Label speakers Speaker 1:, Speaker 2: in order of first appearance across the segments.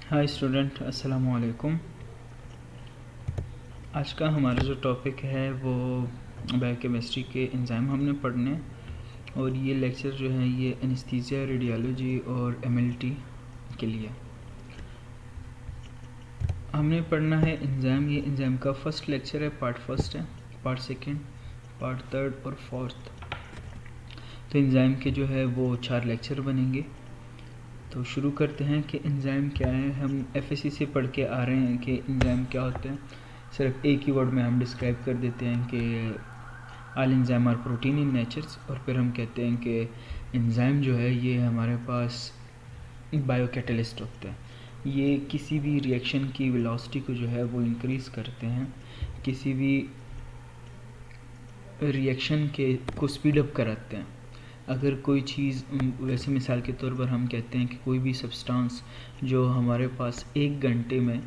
Speaker 1: Hi student, अस्सलाम वालेकुम। आज का हमारा जो टॉपिक है वो बायोकेमिस्ट्री के एंजाइम हमने पढ़ने, और ये लेक्चर जो है ये एनेस्थीसिया, रेडियोलॉजी और एमएलटी के लिए हमने पढ़ना है एंजाइम। ये एंजाइम का फर्स्ट लेक्चर है, पार्ट फर्स्ट है, पार्ट सेकंड, पार्ट थर्ड और फोर्थ। तो एंजाइम के जो है वो 4 लेक्चर बनेंगे। तो शुरू करते हैं कि एंजाइम क्या है। हम एफएससी से पढ़ के आ रहे हैं कि एंजाइम क्या होते हैं। सिर्फ एक ही वर्ड में हम डिस्क्राइब कर देते हैं कि all enzyme are protein in natures, और फिर हम कहते हैं कि एंजाइम जो है ये हमारे पास बायोकैटलिस्ट होते हैं। ये किसी भी रिएक्शन की वेलोसिटी को जो है वो इंक्रीज़ करते हैं, किसी भी रिएक्शन के को स्पीड अप कराते हैं। अगर कोई चीज़, वैसे मिसाल के तौर पर हम कहते हैं कि कोई भी सब्सटेंस जो हमारे पास 1 घंटे में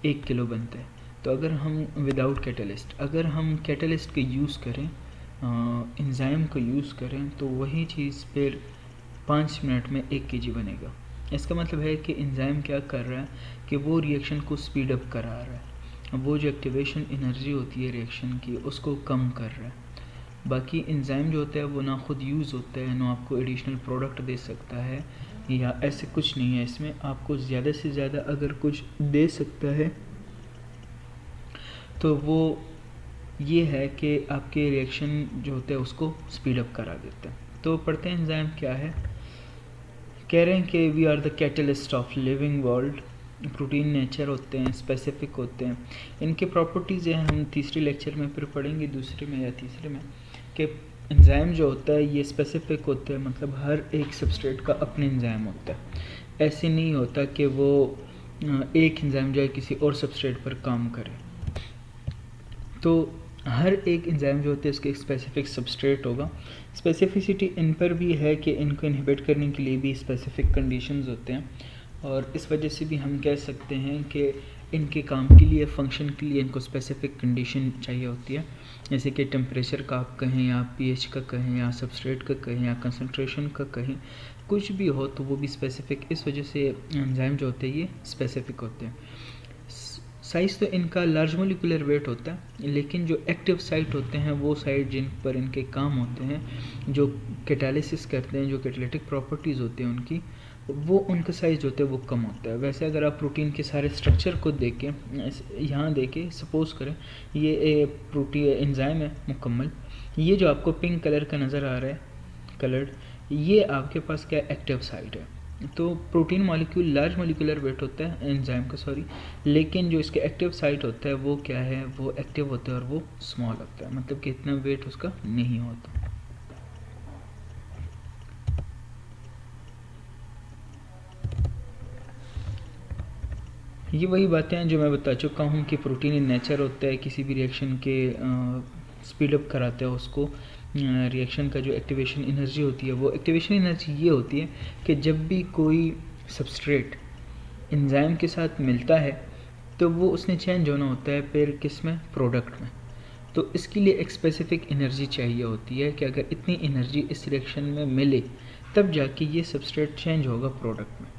Speaker 1: 1 किलो बनता है, तो अगर हम विदाउट कैटलिस्ट, अगर हम कैटलिस्ट का यूज़ करें, एंजाइम का यूज़ करें, तो वही चीज़ फिर 5 मिनट में 1 केजी बनेगा। इसका मतलब है कि एंजाइम क्या कर रहा है कि वो रिएक्शन को स्पीड अप करा रहा है, वो जो एक्टिवेशन एनर्जी होती है रिएक्शन की उसको कम कर रहा है। बाकी एंजाइम जो होता है वो ना खुद यूज़ होता है, ना आपको एडिशनल प्रोडक्ट दे सकता है, या ऐसे कुछ नहीं है इसमें। आपको ज़्यादा से ज़्यादा अगर कुछ दे सकता है तो वो ये है कि आपके रिएक्शन जो होता है उसको स्पीड अप करा देता है। तो पढ़ते हैं एंजाइम क्या है। कह रहे हैं कि we are the catalyst of living world. Protein nature होते हैं, स्पेसिफिक होते हैं। इनके प्रॉपर्टीज़ हैं हम तीसरे लेक्चर में फिर पढ़ेंगे, दूसरे में या तीसरे में, कि एंजाइम जो होता है ये स्पेसिफिक होता है, मतलब हर एक सबस्ट्रेट का अपने एंजाइम होता है। ऐसे नहीं होता कि वो एक एंजाइम जो है किसी और सबस्ट्रेट पर काम करे। तो हर एक एंजाइम जो होते हैं उसके एक स्पेसिफिक सबस्ट्रेट होगा। स्पेसिफिसिटी इन पर भी है कि इनको इनहिबिट करने के लिए भी स्पेसिफिक कंडीशंस होते हैं, और इस वजह से भी हम कह सकते हैं कि इनके काम के लिए, फंक्शन के लिए इनको स्पेसिफिक कंडीशन चाहिए होती है। जैसे कि टेम्परेचर का आप कहें, या पीएच का कहें, या सबस्ट्रेट का कहें, या कंसंट्रेशन का कहें, कुछ भी हो तो वो भी स्पेसिफिक। इस वजह से एंजाइम जो होते हैं ये स्पेसिफिक होते हैं। साइज़ तो इनका लार्ज मोलिकुलर वेट होता है, लेकिन जो एक्टिव साइट होते हैं वो साइट जिन पर इनके काम होते हैं, जो कैटालिसिस करते हैं, जो कैटालिटिक प्रॉपर्टीज़ होती हैं उनकी, वो उनका साइज़ जो होता है वो कम होता है। वैसे अगर आप प्रोटीन के सारे स्ट्रक्चर को देखें, यहाँ देखें, सपोज़ करें ये प्रोटीन एंजाइम है मुकम्मल, ये जो आपको पिंक कलर का नज़र आ रहा है कलर्ड, ये आपके पास क्या एक्टिव साइट है। तो protein molecule large molecular weight होता है एंजाइम का, सॉरी, लेकिन जो इसके एक्टिव साइट होता है वो क्या है, वो एक्टिव होता है और वो स्मॉल होता है, मतलब कि इतना वेट उसका नहीं होता। ये वही बातें हैं जो मैं बता चुका हूँ कि प्रोटीन इन नेचर होता है, किसी भी रिएक्शन के स्पीड अप कराता है उसको। रिएक्शन का जो एक्टिवेशन एनर्जी होती है, वो एक्टिवेशन एनर्जी ये होती है कि जब भी कोई सबस्ट्रेट एंजाइम के साथ मिलता है तो वो उसने चेंज होना होता है फिर किस में, प्रोडक्ट में। तो इसके लिए एक स्पेसिफिक एनर्जी चाहिए होती है कि अगर इतनी एनर्जी इस रिएक्शन में मिले तब जाके ये सबस्ट्रेट चेंज होगा प्रोडक्ट में।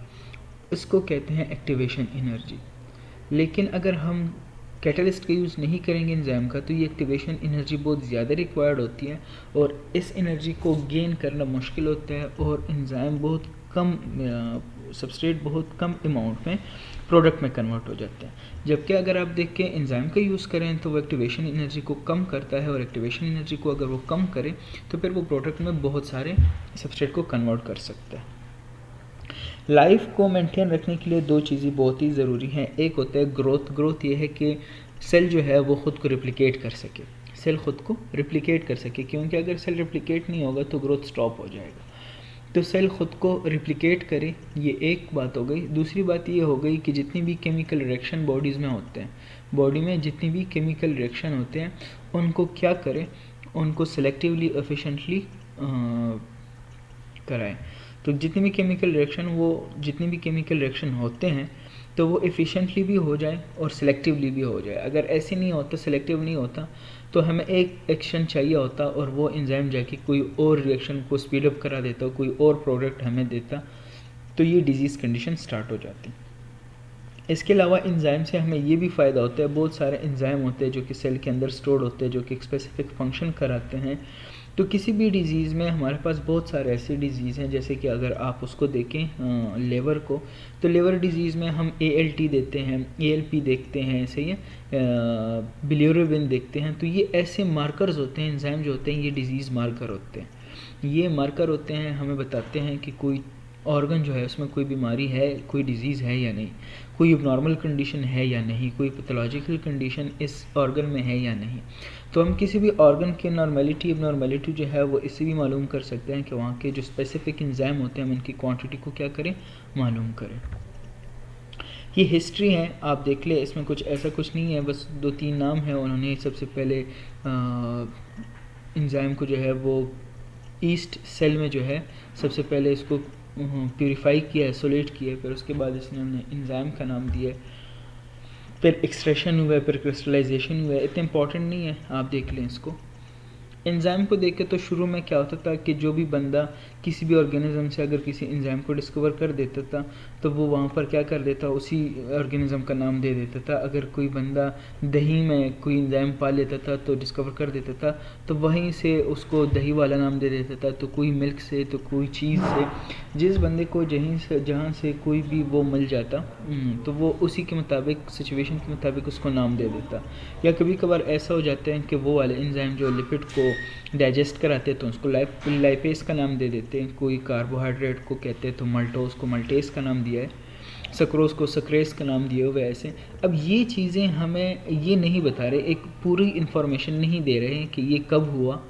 Speaker 1: इसको कहते हैं एक्टिवेशन एनर्जी। लेकिन अगर हम कैटलिस्ट का यूज़ नहीं करेंगे एंजाइम का, तो ये एक्टिवेशन एनर्जी बहुत ज़्यादा रिक्वायर्ड होती है, और इस एनर्जी को गेन करना मुश्किल होता है, और एंजाइम बहुत कम, सबस्ट्रेट बहुत कम अमाउंट में प्रोडक्ट में कन्वर्ट हो जाते हैं। जबकि अगर आप देख के एंजाइम का यूज़ करें तो वो एक्टिवेशन एनर्जी को कम करता है, और एक्टिवेशन एनर्जी को अगर वो कम करे तो फिर वो प्रोडक्ट में बहुत सारे सबस्ट्रेट को कन्वर्ट कर सकता है। लाइफ को मेंटेन रखने के लिए 2 चीज़ें बहुत ही ज़रूरी हैं। एक होता है ग्रोथ। ग्रोथ ये है कि सेल जो है वो ख़ुद को रिप्लिकेट कर सके, सेल ख़ुद को रिप्लिकेट कर सके, क्योंकि अगर सेल रिप्लिकेट नहीं होगा तो ग्रोथ स्टॉप हो जाएगा। तो सेल ख़ुद को रिप्लिकेट करे, ये एक बात हो गई। दूसरी बात ये हो गई कि जितनी भी केमिकल रिएक्शन बॉडीज़ में होते हैं, बॉडी में जितनी भी केमिकल रिएक्शन होते हैं उनको क्या करें, उनको सेलेक्टिवली एफिशिएंटली कराएं। तो जितनी भी केमिकल रिएक्शन होते हैं तो वो एफिशिएंटली भी हो जाए और सिलेक्टिवली भी हो जाए। अगर ऐसे नहीं होता, सिलेक्टिव नहीं होता, तो हमें एक एक्शन चाहिए होता और वो एंजाइम जाके कोई और रिएक्शन को स्पीड अप करा देता, कोई और प्रोडक्ट हमें देता, तो ये डिजीज़ कंडीशन स्टार्ट हो जाती। इसके अलावा एंजाइम से हमें ये भी फ़ायदा होता है, बहुत सारे एंजाइम होते हैं जो कि सेल के अंदर स्टोर्ड होते हैं, जो कि एक स्पेसिफिक फंक्शन कराते हैं। तो किसी भी डिज़ीज़ में हमारे पास बहुत सारे ऐसे डिज़ीज़ हैं, जैसे कि अगर आप उसको देखें लेवर को, तो लेवर डिज़ीज़ में हम ALT देते हैं, ALP देखते हैं, सही है, बिलिरुबिन देखते हैं। तो ये ऐसे मार्कर्स होते हैं, एंजाइम जो होते हैं ये डिज़ीज़ मार्कर होते हैं। ये मार्कर होते हैं, हमें बताते हैं कि कोई ऑर्गन जो है उसमें कोई बीमारी है, कोई डिज़ीज़ है या नहीं, कोई अबनॉर्मल कंडीशन है या नहीं, कोई पैथोलॉजिकल कंडीशन इस ऑर्गन में है या नहीं। तो हम किसी भी ऑर्गन की नॉर्मेलिटी अबनॉर्मेलिटी जो है वो इससे भी मालूम कर सकते हैं कि वहाँ के जो स्पेसिफिक एंजाइम होते हैं हम इनकी क्वांटिटी को क्या करें, मालूम करें। ये हिस्ट्री है, आप देख ले, इसमें कुछ ऐसा कुछ नहीं है, बस 2-3 नाम है। उन्होंने सबसे पहले एंजाइम को जो है वो ईस्ट सेल में जो है सबसे पहले इसको प्यूरिफाई किया, आइसोलेट किया, फिर उसके बाद इसने एंजाइम का नाम दिया, फिर एक्सट्रैक्शन हुआ, फिर क्रिस्टलाइजेशन हुआ। इतना इंपॉर्टेंट नहीं है, आप देख लें इसको। एंजाइम को देख के तो शुरू में क्या होता था कि जो भी बंदा किसी भी ऑर्गेनिज्म से अगर किसी एंजाइम को डिस्कवर कर देता था तो वो वहाँ पर क्या कर देता, उसी ऑर्गेनिज्म का नाम दे देता था। अगर कोई बंदा दही में कोई एंजाइम पा लेता था तो डिस्कवर कर देता था, तो वहीं से उसको दही वाला नाम दे देता था। तो कोई मिल्क से, तो कोई चीज़ से, जिस बंदे को जहाँ से कोई भी वो मिल जाता तो वो उसी के मुताबिक, सिचुएशन के मुताबिक उसको नाम दे देता। या कभी कभार ऐसा हो जाता है कि वो वाले एंजाइम जो लिपिड को डाइजेस्ट कराते हैं तो उसको लाइपेस का नाम दे देते हैं, कोई कार्बोहाइड्रेट को कहते हैं तो मल्टोज को मल्टेस का नाम दिया है, सक्रोज को सक्रेस का नाम दिया हुआ है ऐसे। अब ये चीज़ें हमें ये नहीं बता रहे, एक पूरी इन्फॉर्मेशन नहीं दे रहे हैं कि ये कब हुआ,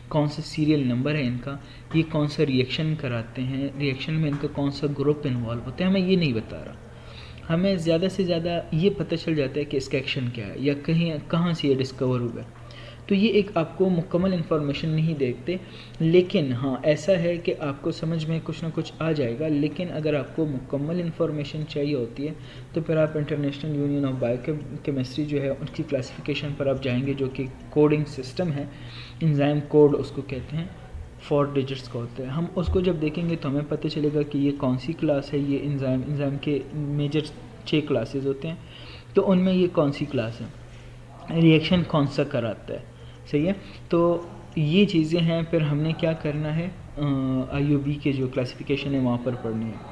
Speaker 1: कौन सा सीरियल नंबर है इनका, ये कौन सा रिएक्शन कराते हैं, रिएक्शन में इनका कौन सा ग्रुप इन्वॉल्व होता है, हमें ये नहीं बता रहा। हमें ज़्यादा से ज़्यादा ये पता चल जाता है कि इसका एक्शन क्या है या कहीं कहाँ से ये डिस्कवर हुआ है। तो ये एक आपको मुकम्मल इन्फॉर्मेशन नहीं देते, लेकिन हाँ ऐसा है कि आपको समझ में कुछ ना कुछ आ जाएगा। लेकिन अगर आपको मुकम्मल इन्फॉर्मेशन चाहिए होती है तो फिर आप इंटरनेशनल यूनियन ऑफ बायोकेमिस्ट्री जो है उनकी क्लासिफिकेशन पर आप जाएंगे, जो कि कोडिंग सिस्टम है, एंजाइम कोड उसको कहते हैं, 4 डिजिट्स का होता है। हम उसको जब देखेंगे तो हमें पता चलेगा कि ये कौन सी क्लास है। ये एंजाइम के मेजर 6 क्लासेस होते हैं, तो उनमें ये कौन सी क्लास है, रिएक्शन कौन सा कराता है, सही है। तो ये चीज़ें हैं। फिर हमने क्या करना है, IUB के जो क्लासिफिकेशन है वहाँ पर पढ़नी है।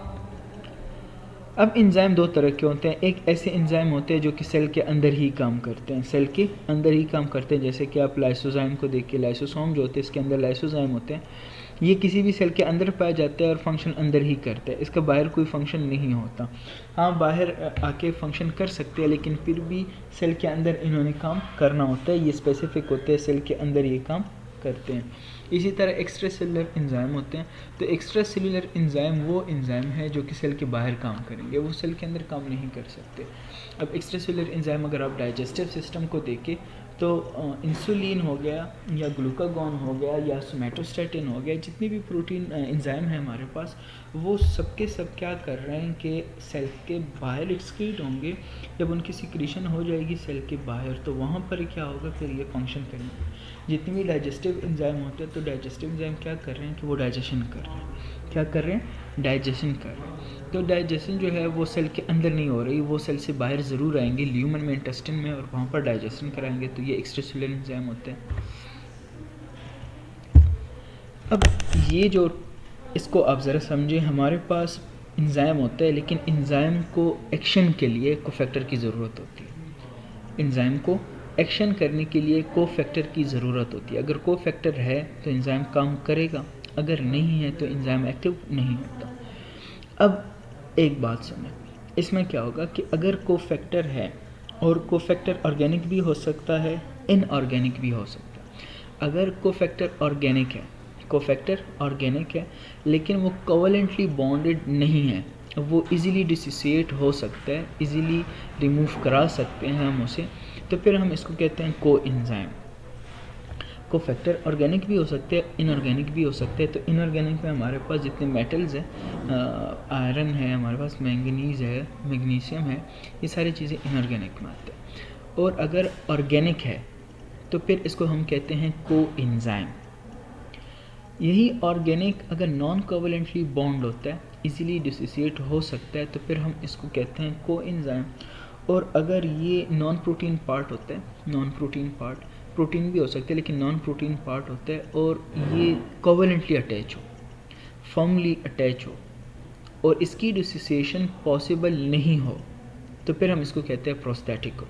Speaker 1: अब एंजाइम 2 तरह के होते हैं। एक ऐसे एंजाइम होते हैं जो कि सेल के अंदर ही काम करते हैं, सेल के अंदर ही काम करते हैं। जैसे कि आप लाइसोजाइम को देखिए, लाइसोसोम जो होते हैं इसके अंदर लाइसोजाइम होते हैं। ये किसी भी सेल के अंदर पाया जाता है और फंक्शन अंदर ही करता है, इसका बाहर कोई फंक्शन नहीं होता। हाँ बाहर आके फंक्शन कर सकते हैं, लेकिन फिर भी सेल के अंदर इन्होंने काम करना होता है, ये स्पेसिफिक होते हैं, सेल के अंदर ये काम करते हैं। इसी तरह एक्स्ट्रा सेलुलर एंजाइम होते हैं। तो एक्स्ट्रा सेलुलर एंजाइम वो एंजाइम है जो कि सेल के बाहर काम करेंगे, वो सेल के अंदर काम नहीं कर सकते। अब एक्स्ट्रा सेलुलर एंजाइम अगर आप डाइजेस्टिव सिस्टम को देखें तो इंसुलिन हो गया या ग्लूकागॉन हो गया या सोमेटोस्टेटिन हो गया, जितने भी प्रोटीन एंजाइम है हमारे पास, वो सबके सब क्या कर रहे हैं कि सेल के बाहर एक्सक्रीट होंगे। जब उनकी सिक्रीशन हो जाएगी सेल के बाहर तो वहाँ पर क्या होगा, फिर ये फंक्शन करेंगे। जितने भी डाइजेस्टिव एंजाइम होते हैं तो डाइजेस्टिव एंजाइम क्या कर रहे हैं कि वो डाइजेशन कर रहे हैं। क्या कर रहे हैं, डाइजेशन कर रहे हैं। तो डाइजेशन जो है वो सेल के अंदर नहीं हो रही, वो सेल से बाहर ज़रूर आएंगे, ल्यूमन में, इंटेस्टिन में, और वहाँ पर डाइजेशन कराएंगे। तो ये एक्स्ट्रासेलुलर एंजाइम होते हैं। अब ये जो, इसको आप ज़रा समझें, हमारे पास एंजाइम होता है, लेकिन एंजाइम को एक्शन के लिए कोफैक्टर की ज़रूरत होती है। एंजाइम को एक्शन करने के लिए कोफैक्टर की ज़रूरत होती है। अगर कोफैक्टर है तो एंजाइम काम करेगा, अगर नहीं है तो एंजाइम एक्टिव नहीं होता। अब एक बात सुनें, इसमें क्या होगा कि अगर कोफैक्टर है, और कोफैक्टर ऑर्गेनिक भी हो सकता है, इनऑर्गेनिक भी हो सकता है। अगर कोफैक्टर ऑर्गेनिक है, कोफैक्टर ऑर्गेनिक है लेकिन वो कोवलेंटली बॉन्डेड नहीं है, वो इजीली डिसोसिएट हो सकता है, इजीली रिमूव करा सकते हैं हम उसे, तो फिर हम इसको कहते हैं कोएंजाइम। कोफैक्टर ऑर्गेनिक भी हो सकते हैं, इनऑर्गेनिक भी हो सकते हैं। तो इनऑर्गेनिक में हमारे पास जितने मेटल्स हैं, आयरन है हमारे पास, मैंगनीज़ है, मैग्नीशियम है, ये सारी चीज़ें इनऑर्गेनिक में आते हैं। और अगर ऑर्गेनिक है तो फिर इसको हम कहते हैं कोएंजाइम। यही ऑर्गेनिक अगर नॉन कोवलेंटली बॉन्ड होता है इजीली डिसोसिएट हो सकता है, तो फिर हम इसको कहते हैं कोएंजाइम। और अगर ये नॉन प्रोटीन पार्ट होता है, नॉन प्रोटीन पार्ट, प्रोटीन भी हो सकता है लेकिन नॉन प्रोटीन पार्ट होता है, और ये कोवेलेंटली अटैच हो, फर्मली अटैच हो, और इसकी डिसोसिएशन पॉसिबल नहीं हो, तो फिर हम इसको कहते हैं प्रोस्थेटिक।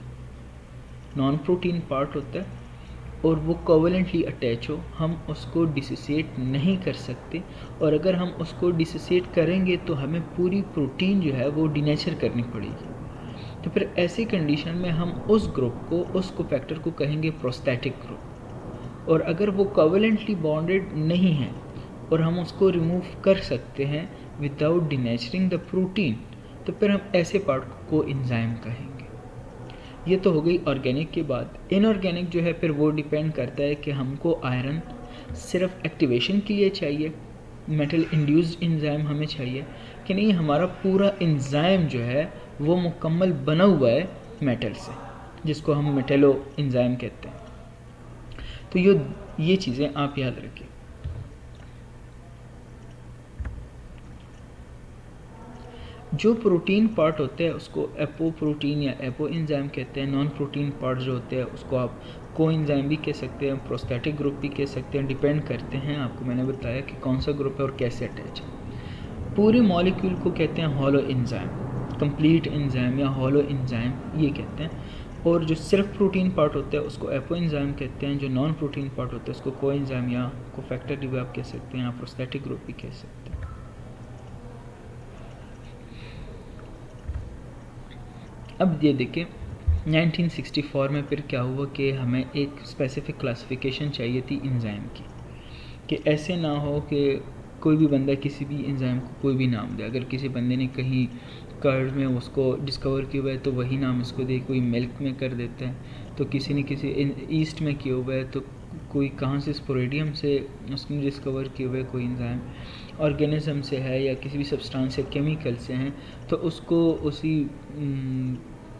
Speaker 1: नॉन प्रोटीन पार्ट होता है और वो कोवेलेंटली अटैच हो, हम उसको डिसोसिएट नहीं कर सकते, और अगर हम उसको डिसोसिएट करेंगे तो हमें पूरी प्रोटीन जो है वो डिनेचर करनी पड़ेगी। तो फिर ऐसी कंडीशन में हम उस ग्रुप को, उस कोफैक्टर को कहेंगे प्रोस्थेटिक ग्रुप। और अगर वो कोवेलेंटली बॉन्डेड नहीं है और हम उसको रिमूव कर सकते हैं विदाउट डिनेचरिंग द प्रोटीन, तो फिर हम ऐसे पार्ट को एंजाइम कहेंगे। ये तो हो गई ऑर्गेनिक की बात। इनऑर्गेनिक जो है फिर वो डिपेंड करता है कि हमको आयरन सिर्फ एक्टिवेशन के लिए चाहिए, मेटल इंड्यूस्ड एंजाइम हमें चाहिए, कि नहीं हमारा पूरा एंजाइम जो है वो मुकम्मल बना हुआ है मेटल से, जिसको हम मेटेलो एंजाइम कहते हैं। तो ये चीज़ें आप याद रखिए। जो प्रोटीन पार्ट होते हैं उसको एपोप्रोटीन या एपो एंजाइम कहते हैं। नॉन प्रोटीन पार्ट जो होते हैं उसको आप कोएंजाइम भी कह सकते हैं, प्रोस्थेटिक ग्रुप भी कह सकते हैं, डिपेंड करते हैं, आपको मैंने बताया कि कौन सा ग्रुप है और कैसे अटैच है। पूरे मॉलिक्यूल को कहते हैं हॉलो एंजाइम, कंप्लीट एंजाइम या हॉलो एंजाइम ये कहते हैं। और जो सिर्फ प्रोटीन पार्ट होता है उसको एपो एंजाइम कहते हैं। जो नॉन प्रोटीन पार्ट होता है उसको कोएंजाइम या कोफैक्टर भी आप कह सकते हैं, या प्रोस्थेटिक ग्रुप भी कह सकते हैं। अब ये देखें 1964 में फिर क्या हुआ कि हमें एक स्पेसिफिक क्लासिफिकेशन चाहिए थी एंजाइम की, कि ऐसे ना हो कि कोई भी बंदा किसी भी एंजाइम को कोई भी नाम दे। अगर किसी बंदे ने कहीं कर्ड में उसको डिस्कवर किया हुआ है तो वही नाम उसको दे, कोई मिल्क में कर देता है, तो किसी ने किसी ईस्ट में किया हुआ है, तो कोई कहाँ से स्पोरेडियम से उसने डिस्कवर किए हुए कोई एंजाइम ऑर्गेनिज्म से है या किसी भी सब्सटेंस या केमिकल से हैं, तो उसको उसी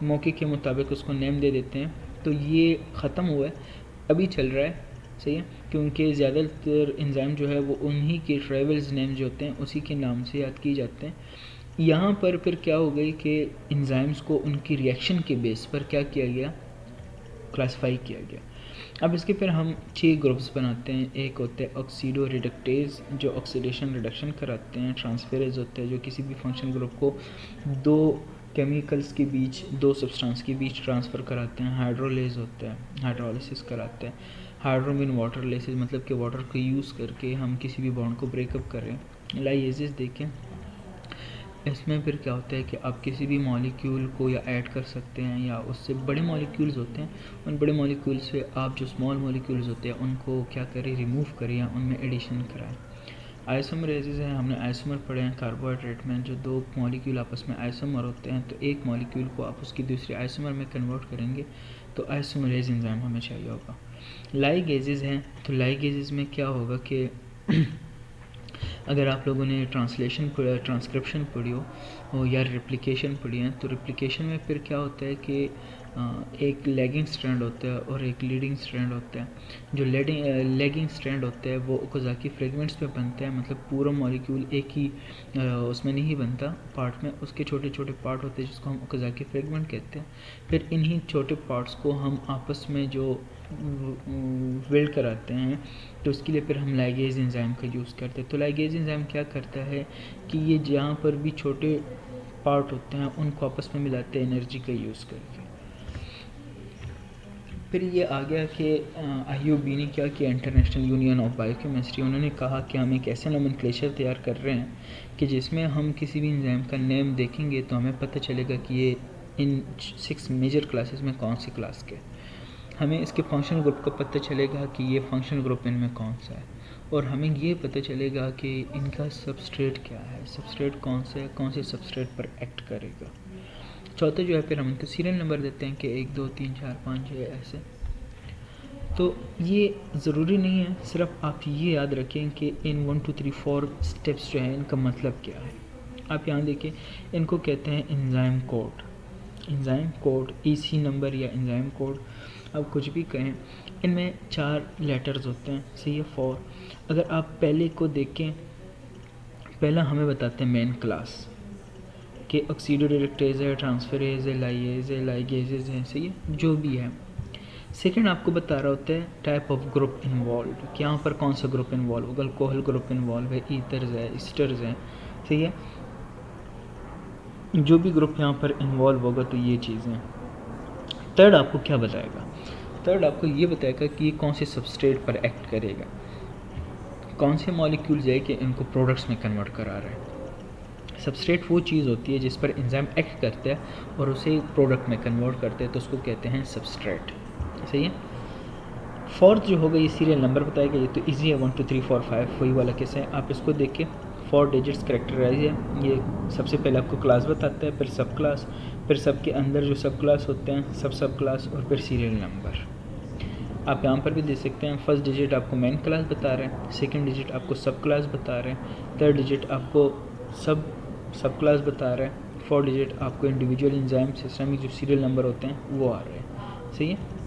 Speaker 1: मौके के मुताबिक उसको नेम दे देते हैं। तो ये ख़त्म हुआ है, अभी चल रहा है, सही है, क्योंकि ज़्यादातर एंजाइम जो है वो उन्हीं के ट्रेवल्स नेम जो होते हैं उसी के नाम से याद किए जाते हैं। यहाँ पर फिर क्या हो गई कि एंजाइम्स को उनकी रिएक्शन के बेस पर क्या किया गया, क्लासिफाई किया गया। अब इसके फिर हम 6 ग्रुप्स बनाते हैं। एक होते हैं ऑक्सीडो रिडक्टेज जो ऑक्सीडेशन रिडक्शन कराते हैं, ट्रांसफेरेज होते हैं जो किसी भी फंक्शन ग्रुप को दो केमिकल्स के बीच, दो सब्सटेंस के बीच ट्रांसफ़र कराते हैं, हाइड्रोलेज होता है, हाइड्रोलिसिस कराते हैं, हाइड्रोमिन वाटर लेसिस मतलब कि वाटर को यूज़ करके हम किसी भी बॉन्ड को ब्रेकअप कर रहे हैं। लाइएसिस देखें, इसमें फिर क्या होता है कि आप किसी भी मॉलिक्यूल को या ऐड कर सकते हैं या उससे बड़े मॉलिक्यूल्स होते हैं, उन बड़े मॉलिक्यूल से आप जो स्मॉल मॉलिक्यूल्स होते हैं उनको क्या करें, रिमूव करें या उनमें एडिशन कराएं। आइसोमरेसिस है, हमने आइसोमर पढ़े हैं कार्बोहाइड्रेट में, जो दो मॉलिक्यूल आपस में आइसोमर होते हैं, तो एक मॉलिक्यूल को आप उसकी दूसरी आइसोमर में कन्वर्ट करेंगे तो आइसोमरेज एंजाइम हमें चाहिए होगा। लाइगेजेस हैं, तो लाइगेजेस में क्या होगा कि अगर आप लोगों ने ट्रांसक्रिप्शन पढ़ी हो या रेप्लिकेशन पढ़ी है, तो रेप्लिकेशन में फिर क्या होता है कि एक लैगिंग स्ट्रैंड होता है और एक लीडिंग स्ट्रैंड होता है। जो लैगिंग स्ट्रैंड होता है वो ओकाज़ाकी फ्रेगमेंट्स पे बनता है, मतलब पूरा मॉलिक्यूल एक ही उसमें नहीं बनता पार्ट में, उसके छोटे छोटे पार्ट होते हैं जिसको हम ओकाज़ाकी फ्रेगमेंट कहते हैं। फिर इन्हीं छोटे पार्ट्स को हम आपस में जो वेल्ड कराते हैं, तो उसके लिए फिर हम लाइगेज एंजाइम का यूज़ करते हैं। तो लाइगेज एंजाइम क्या करता है कि ये जहाँ पर भी छोटे पार्ट होते हैं उनको आपस में मिलाते हैं एनर्जी का यूज़ करके। फिर ये आ गया कि IUB ने क्या किया, इंटरनेशनल यूनियन ऑफ बायोकेमिस्ट्री, उन्होंने कहा कि हम एक ऐसा नोमेनक्लेचर तैयार कर रहे हैं कि जिसमें हम किसी भी एंजाइम का नेम देखेंगे तो हमें पता चलेगा कि ये इन 6 मेजर क्लासेस में कौन सी क्लास के। हमें इसके फंक्शन ग्रुप का पता चलेगा कि ये फंक्शन ग्रुप इनमें कौन सा है, और हमें ये पता चलेगा कि इनका सबस्ट्रेट क्या है, सबस्ट्रेट कौन सा है, कौन से सबस्ट्रेट पर एक्ट करेगा। चौथा जो है फिर हम इनको सीरियल नंबर देते हैं कि 1 2 3 4 5 6 ऐसे। तो ये ज़रूरी नहीं है, सिर्फ आप ये याद रखें कि इन 1 2 3 4 स्टेप्स जो है इनका मतलब क्या है। आप यहाँ देखिए, इनको कहते हैं enzyme code, enzyme code, EC number या एंजाइम कोड, अब कुछ भी कहें। इनमें 4 लेटर्स होते हैं, सही है, 4। अगर आप पहले को देखें पहला हमें बताते हैं मेन क्लास कि ऑक्सीडोरेडक्टेज है, ट्रांसफरेज है, लाइएज है, लाइगेजेज है, सही है, जो भी है। सेकंड आपको बता रहा होता है टाइप ऑफ ग्रुप इन्वॉल्व, कि यहाँ पर कौन सा ग्रुप इन्वॉल्व होगा, अल्कोहल ग्रुप इन्वॉल्व है, ईथर्स है, ईस्टर्स हैं, सही है, जो भी ग्रुप यहाँ पर इन्वॉल्व होगा तो ये चीज़ें। थर्ड आपको क्या बताएगा, थर्ड आपको ये बताएगा कि ये कौन से सबस्ट्रेट पर एक्ट करेगा, कौन से मॉलिक्यूल्स है कि इनको प्रोडक्ट्स में कन्वर्ट करा रहा है। सबस्ट्रेट वो चीज़ होती है जिस पर एंजाइम एक्ट करता है और उसे प्रोडक्ट में कन्वर्ट करते हैं, तो उसको कहते हैं सबस्ट्रेट, सही है। फोर्थ जो होगा ये सीरियल नंबर बताएगा, ये तो इजी है, 1 2 3 4 5 वही वाला कैसे है, आप इसको देख के 4 डिजिट्स करेक्टराइज है। ये सबसे पहले आपको क्लास बताता है, फिर सब क्लास, फिर सब के अंदर जो सब क्लास होते हैं सब क्लास, और फिर सीरियल नंबर। आप यहाँ पर भी दे सकते हैं, फर्स्ट डिजिट आपको मेन क्लास बता रहे हैं, सेकंड डिजिट आपको सब क्लास बता रहे हैं, थर्ड डिजिट आपको सब क्लास बता रहे हैं, फोर्थ डिजिट आपको इंडिविजुअल एंजाइम सिस्टमिक जो सीरियल नंबर होते हैं वो आ रहे हैं, सही है।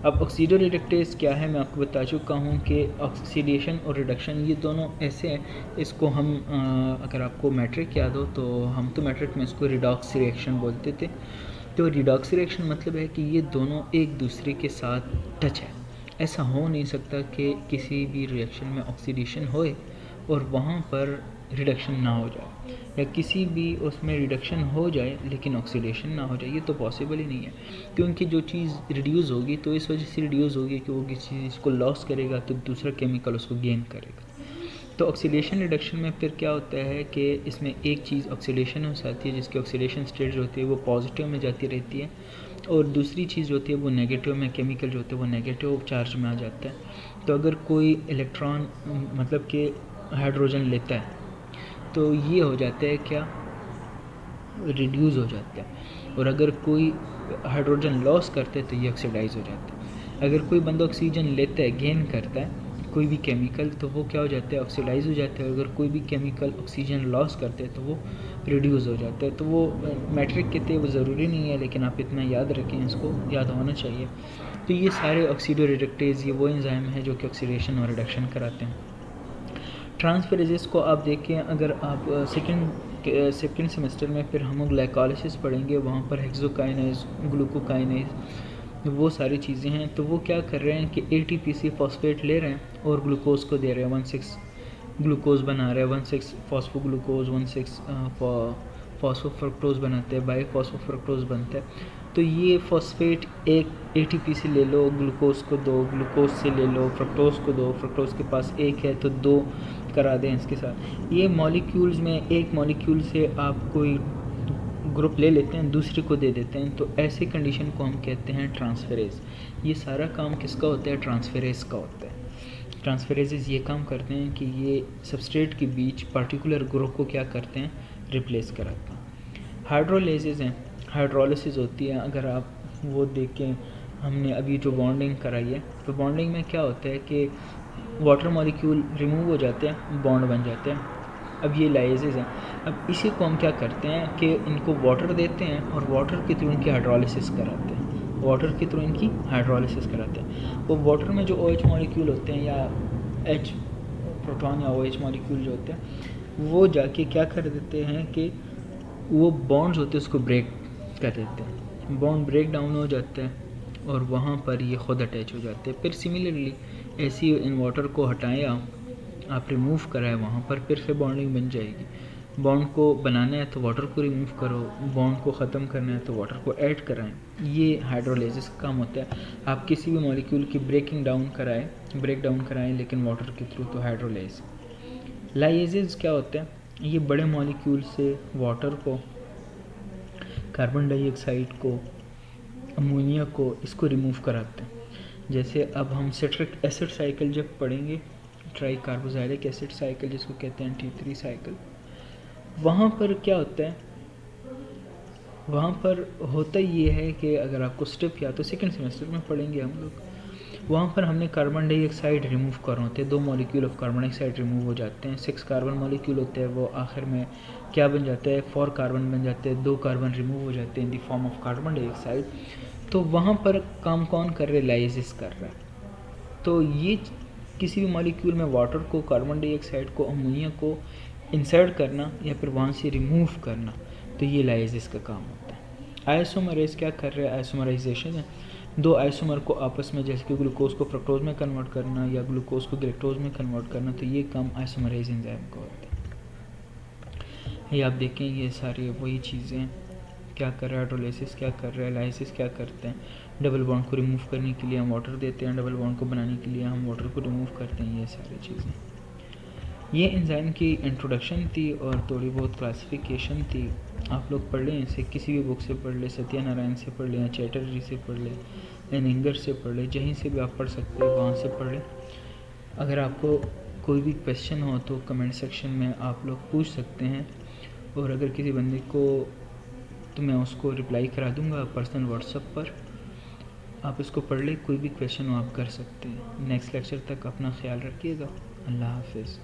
Speaker 1: अब ऑक्सीडोरेडक्टेज क्या है, मैं आपको बता चुका हूँ कि ऑक्सीडेशन और रिडक्शन ये दोनों ऐसे हैं, इसको हम अगर आपको मैट्रिक याद हो तो हम तो मैट्रिक में इसको रिडॉक्स रिएक्शन बोलते थे। तो रिडॉक्स रिएक्शन मतलब है कि ये दोनों एक दूसरे के साथ टच है। ऐसा हो नहीं सकता कि किसी भी रिएक्शन में ऑक्सीडेशन होए और वहाँ पर रिडक्शन ना हो जाए, या किसी भी उसमें रिडक्शन हो जाए लेकिन ऑक्सीडेशन ना हो जाए, ये तो पॉसिबल ही नहीं है। क्योंकि जो चीज़ रिड्यूस होगी तो इस वजह से रिड्यूस होगी कि वो किसी चीज़ को लॉस करेगा तो दूसरा केमिकल उसको गेन करेगा। तो ऑक्सीडेशन रिडक्शन में फिर क्या होता है कि इसमें एक चीज़ ऑक्सीडेशन हो जाती है जिसकी ऑक्सीडेशन स्टेट जो होती है वो पॉजिटिव में जाती रहती है, और दूसरी चीज़ जो होती है वो नेगेटिव में, केमिकल जो होते हैं वो नेगेटिव चार्ज में आ जाता है। तो अगर कोई इलेक्ट्रॉन मतलब कि हाइड्रोजन लेता है तो ये हो जाता है क्या, रिड्यूस हो जाता है, और अगर कोई हाइड्रोजन लॉस करता है तो ये ऑक्सीडाइज हो जाता है। अगर कोई बंदा ऑक्सीजन लेता है, गेन करता है कोई भी केमिकल, तो वो क्या हो जाता है, ऑक्सीडाइज हो जाता है। अगर कोई भी केमिकल ऑक्सीजन लॉस करते हैं तो वो रिड्यूस हो जाता है। तो वो मैट्रिक कहते हैं, वो ज़रूरी नहीं है लेकिन आप इतना याद रखें, इसको याद होना चाहिए। तो ये सारे ऑक्सीडोरेडक्टेज ये वो एंजाइम है जो कि ऑक्सीडेशन और रिडक्शन कराते हैं। ट्रांसफरेजेस को आप देखें, अगर आप सेकंड सेमेस्टर में फिर हम ग्लाइकोलाइसिस पढ़ेंगे, वहाँ पर हेक्सोकाइनेज, ग्लूकोकाइनेज, वो सारी चीज़ें हैं। तो वो क्या कर रहे हैं कि ATPC फॉस्फेट ले रहे हैं और ग्लूकोज को दे रहे हैं, 1,6 ग्लूकोज बना रहे हैं, 1,6 फॉस्फोग्लूकोज, 1,6 फॉस्फोफ्रक्टोज बनाते हैं, बाईफॉस्फोफ्रक्टोज बनता है। तो ये फॉस्फेट एक ATPC ले लो, ग्लूकोज को दो, ग्लूकोज से ले लो, फ्रक्टोज को दो, फ्रक्टोज के पास एक है तो 2 करा दें इसके साथ। ये मॉलिक्यूल्स में एक मॉलिक्यूल से आप कोई ग्रुप ले लेते हैं, दूसरे को दे देते हैं, तो ऐसे कंडीशन को हम कहते हैं ट्रांसफेरेज। ये सारा काम किसका होता है, ट्रांसफेरेज का होता है। ट्रांसफेरेजेस ये काम करते हैं कि ये सबस्ट्रेट के बीच पर्टिकुलर ग्रुप को क्या करते हैं, रिप्लेस कराते हैं। हाइड्रोलाइसिस हैं, हाइड्रोलिसिस होती है, अगर आप वो देखें, हमने अभी जो बॉन्डिंग कराई है, तो बॉन्डिंग में क्या होता है कि वाटर मॉलिक्यूल रिमूव हो जाते हैं, बॉन्ड बन जाते हैं। अब ये लाइसिस हैं। अब इसी को हम क्या करते हैं कि इनको वाटर देते हैं और वाटर के थ्रू इनकी हाइड्रोलिसिस कराते हैं, वाटर के थ्रू इनकी हाइड्रोलिसिस कराते हैं। वो वाटर में जो OH मॉलिक्यूल होते हैं या H प्रोटॉन या OH मॉलिक्यूल जो होते हैं, वो जाके क्या कर देते हैं कि वो बॉन्ड्स होते हैं उसको ब्रेक कर देते हैं, बॉन्ड ब्रेक डाउन हो जाता है और वहाँ पर ये ख़ुद अटैच हो जाते हैं। फिर सिमिलरली ऐसी इन वाटर को हटाएं आप रिमूव कराएं, वहाँ पर फिर से बॉन्डिंग बन जाएगी। बॉन्ड को बनाना है तो वाटर को रिमूव करो, बॉन्ड को ख़त्म करना है तो वाटर को ऐड कराएं। ये हाइड्रोलाइसिस का काम होता है। आप किसी भी मॉलिक्यूल की ब्रेक डाउन कराएं लेकिन वाटर के थ्रू, तो हाइड्रोलाइज। लाइएजेस क्या होते हैं, ये बड़े मॉलिक्यूल से वाटर को, कार्बन डाइऑक्साइड को, अमोनिया को, इसको रिमूव कराते हैं। जैसे अब हम सिट्रिक एसिड साइकिल जब पढ़ेंगे, ट्राई कार्बोक्सिलिक एसिड साइकिल जिसको कहते हैं T3 साइकिल, वहाँ पर क्या होता है, वहाँ पर होता ये है कि अगर आपको स्टेप या तो सेकंड सेमेस्टर में पढ़ेंगे हम लोग, वहाँ पर हमने कार्बन डाइऑक्साइड रिमूव करना होते हैं, 2 molecule of carbon dioxide remove हो जाते हैं, 6 कार्बन मॉलिक्यूल होते हैं, वो आखिर में क्या बन जाता है, 4 कार्बन बन जाते हैं, 2 कार्बन रिमूव हो जाते हैं in the form of carbon dioxide. तो वहाँ पर काम कौन कर रहा है, लाइसिस कर रहा है। तो ये किसी भी मॉलिक्यूल में वाटर को, कार्बन डाइऑक्साइड को, अमोनिया को इंसर्ट करना या फिर वहाँ से रिमूव करना, तो ये लाइसिस का काम होता है। आइसोमरेज क्या कर रहा है? आइसोमराइजेशन है। दो आइसोमर को आपस में, जैसे कि ग्लूकोज को फ्रक्टोज में कन्वर्ट करना या ग्लूकोज को गैलेक्टोज में कन्वर्ट करना, तो ये काम आइसोमरेज एंजाइम का होता है। ये आप देखें, ये सारी वही चीज़ें क्या कर रहा है। हाइड्रोलाइसिस क्या कर रहा है, लाइसिस क्या करते हैं। डबल बॉन्ड को रिमूव करने के लिए हम वाटर देते हैं, डबल बॉन्ड को बनाने के लिए हम वाटर को रिमूव करते हैं। ये सारी चीज़ें, ये एंजाइम की इंट्रोडक्शन थी और थोड़ी बहुत क्लासिफिकेशन थी। आप लोग पढ़ लें इसे, किसी भी बुक से पढ़ लें, सत्यानारायण से पढ़ लें, या चैटर्जी से पढ़ लें, एनिंगर से पढ़ लें, जहीं से भी आप पढ़ सकते हैं वहाँ से पढ़ लें। अगर आपको कोई भी क्वेश्चन हो तो कमेंट सेक्शन में आप लोग पूछ सकते हैं, और अगर किसी बंदे को, तो मैं उसको रिप्लाई करा दूँगा पर्सनल व्हाट्सएप पर। आप इसको पढ़ ले, कोई भी क्वेश्चन हो आप कर सकते हैं। नेक्स्ट लेक्चर तक अपना ख्याल रखिएगा। अल्लाह हाफिज़।